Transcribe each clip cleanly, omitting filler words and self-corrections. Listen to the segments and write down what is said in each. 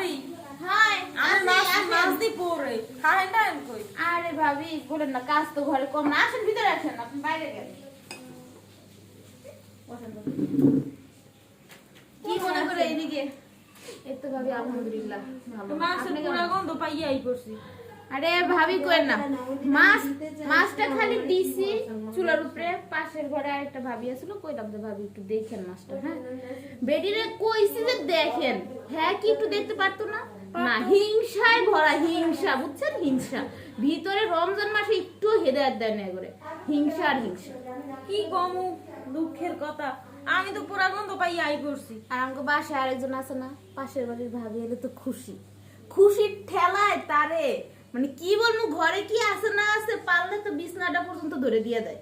ভাবি হাই আমার মাছ দি পড়ে খাই না আমি কই আরে ভাবি বলেন না কাজ তো ঘরে কম না আসেন ভিতরে আসেন আপনি বাইরে গেলেন বসেন তো। কি মনে করে এইদিকে এই তো ভাবি আলহামদুলিল্লাহ ভালো মাছের আপনি পুরা কেমন? গন্ধ পাইয়াই করছি আরে ভাবি কই না মাছটা খালি দিছি চুলার উপরে পাশের ঘরে আরেকটা ভাবি আছিল কইলাম যে ভাবি একটু দেখেন মাছটা হ্যাঁ বেডিরে কইছি যে দেখেন হ্যাঁ কি একটু দেখতে পারতো না না হিংসায় ভরা হিংসা বুঝছেন হিংসা ভিতরে রমজান মাসে একটু হেদায়েত দেয় না করে হিংসা আর হিংসা কি কমু দুঃখের কথা আমি তো পুরা গন্ধ পাইয়াই করছি আর আমাকে বাসায় আরেকজন আছে না পাশের বাড়ির ভাবি এলে তো খুশি খুশির ঠেলায় তারে মানে কি বলবো ঘরে কি আছে না আছে পারলে তো বিছনাটা পর্যন্ত ধরে দিয়ে দেয়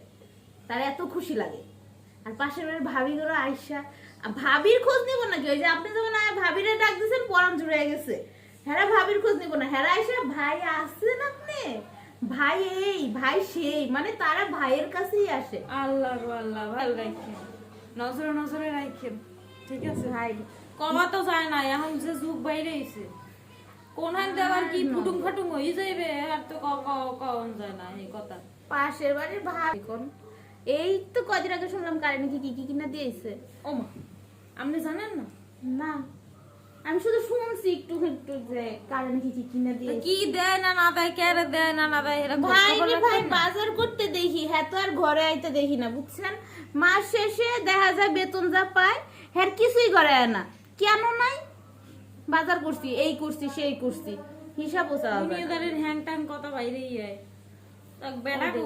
তার এত খুশি লাগে আর পাশের বাড়ির ভাবি গুলো আইসা ভাবির খোঁজ নিব নাকি ওই যে আপনি যখন ভাবিরে ডাক দিয়েছেন পরাম জুড়ে গেছে হ্যাঁ ভাবির খোঁজ নিব না হ্যাঁ আইসা ভাই আসছেন আপনি ভাই এই ভাই সেই মানে তারা ভাইয়ের কাছেই আসে আল্লাহ গো আল্লাহ ভালো রাখেন নজরে নজরে রাখেন ঠিক আছে ভাই কবা তো যায় না এখন যে যুগ বাইরে আইছে কোন হান দেওয়ার কি ফুটুং ফাটুং হয়ে যাইবে আর তো কখন যায় না এই কথা পাশের বাড়ির ভাবি কোন এই তো কদিন আগে শুনলাম কারেন্ট কি কি কিনা দিয়েছে ও মা আপনি জানেন না না আমি শুধু শুনছি একটু একটু যে কারেন্ট কি কিনা দিয়েছে কি দেয় না না দেয় কেরে দেয় না না দেয় এরা ভাই রে ভাই বাজার করতে দেখি হ্যাঁ তো আর ঘরে আইতে দেখি না বুঝছেন মাস শেষে দেখা যায় বেতন যা পায় হ্যাঁ কিছুই করে না কেন নাই বাজার করছি এই করছি সেই করছি হিসাবও চাওয়া যায় না। দুনিয়াদারের হ্যাং ট্যাং কথা বাইরেই যায় তাক বেড়া গো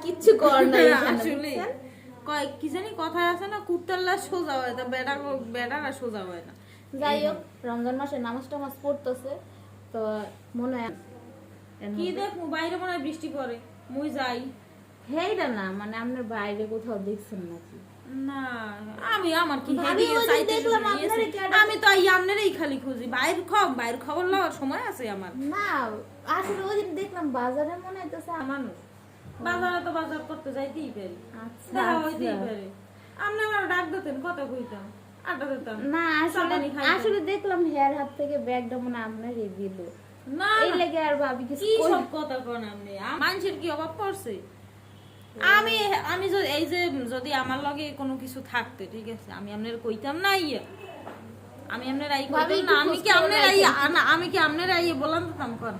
কিচ্ছু কর না আসলে কয় কি জানি কথা আছে না কুত্তার লাশ সোজা হয় তা বেড়ারা সোজা হয় না যাই হোক রমজান মাসে নামাজ টামাজ পড়তেছে তো মনে হয় কি দেখবো বাইরে মনে হয় বৃষ্টি পড়ে মুই যাই হেইটা না মানে আপনার বাইরে কোথাও দেখছেন নাকি না আমি আমার কি ভাবি, হেদিয়ে ওই দিন চাইতে দেখলাম শুনি, আপনারে এসে- কেডা- আমি তো এই আমনেরই খালি খুঁজি বাইরের খবর লওয়ার সময় আছে আমার না আসলে ওই দিন দেখলাম বাজারে মনে হইতেছে মানুষ বাজারে তো বাজার করতে যাইতেই পারি আচ্ছা, দেখা আচ্ছা। হইতেই পারে আপনি আমার ডাক দিতেন কথা কইতাম আড্ডা দিতাম না আসলে চাপানি খাইতাম। আসলে দেখলাম হেয়ার হাত থেকে ব্যাগটা মনে আপনারই দিল না এই না, লেগে আর ভাবি কিছু কি কই- সব কথা কোন আপনি মানুষের কি অভাব পড়ছে আমি আমি এই যে যদি আমার লগে কোনো কিছু থাকতে ঠিক আছে আমি আপনার কইতাম না ইয়ে আমি আপনার আই ভাবি কইতাম না একটু আমি কি খোঁজ খবর আপনার আই রাখেন। আমি কি আপনার আই বললাম তো কাম কর